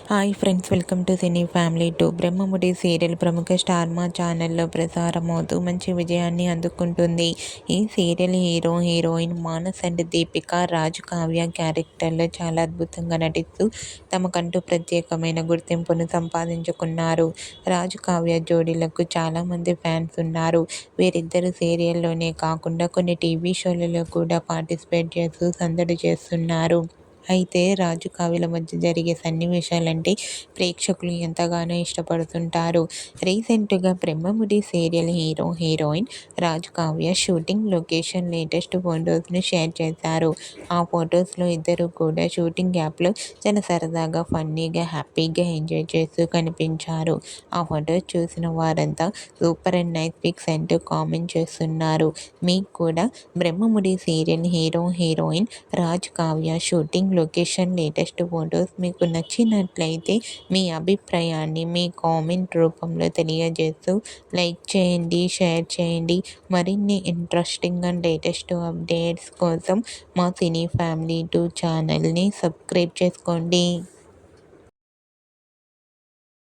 Hi friends, welcome to cine family 2. Brahmamudi serial ప్రముఖ star Maa ఛానల్లో ప్రసారమవుతూ మంచి విజయాన్ని అందుకుంటుంది. ఈ serial hero heroine Manas and Deepika Raju Kavya క్యారెక్టర్లో చాలా అద్భుతంగా నటిస్తూ తమకంటూ ప్రత్యేకమైన గుర్తింపును సంపాదించుకున్నారు. రాజు కావ్య జోడీలకు చాలామంది ఫ్యాన్స్ ఉన్నారు. వీరిద్దరు సీరియల్లోనే కాకుండా కొన్ని టీవీ షోలలో కూడా పార్టిసిపేట్ చేస్తూ సందడి చేస్తున్నారు. అయితే రాజు కావ్యల మధ్య జరిగే సన్నివేశాలంటే ప్రేక్షకులు ఎంతగానో ఇష్టపడుతుంటారు. రీసెంట్గా Brahmamudi serial hero heroine Raju Kavya shooting location latest ఫొటోస్ను షేర్ చేశారు. ఆ ఫొటోస్లో ఇద్దరు కూడా షూటింగ్ యాప్లో చాలా సరదాగా, ఫన్నీగా, హ్యాపీగా ఎంజాయ్ చేస్తూ కనిపించారు. ఆ ఫొటోస్ చూసిన వారంతా సూపర్ అండ్ నైస్ పిక్స్ అంటూ కామెంట్ చేస్తున్నారు. మీకు కూడా Brahmamudi serial hero heroine Raju Kavya shooting location latest photos మీకు నచ్చినట్లయితే మీ అభిప్రాయాన్ని మీ కామెంట్ రూపంలో తెలియజేస్తూ లైక్ చేయండి, షేర్ చేయండి. మరిన్ని ఇంట్రెస్టింగ్ అండ్ లేటెస్ట్ అప్డేట్స్ కోసం మా సినీ ఫ్యామిలీ 2 ఛానల్ని సబ్స్క్రైబ్ చేసుకోండి.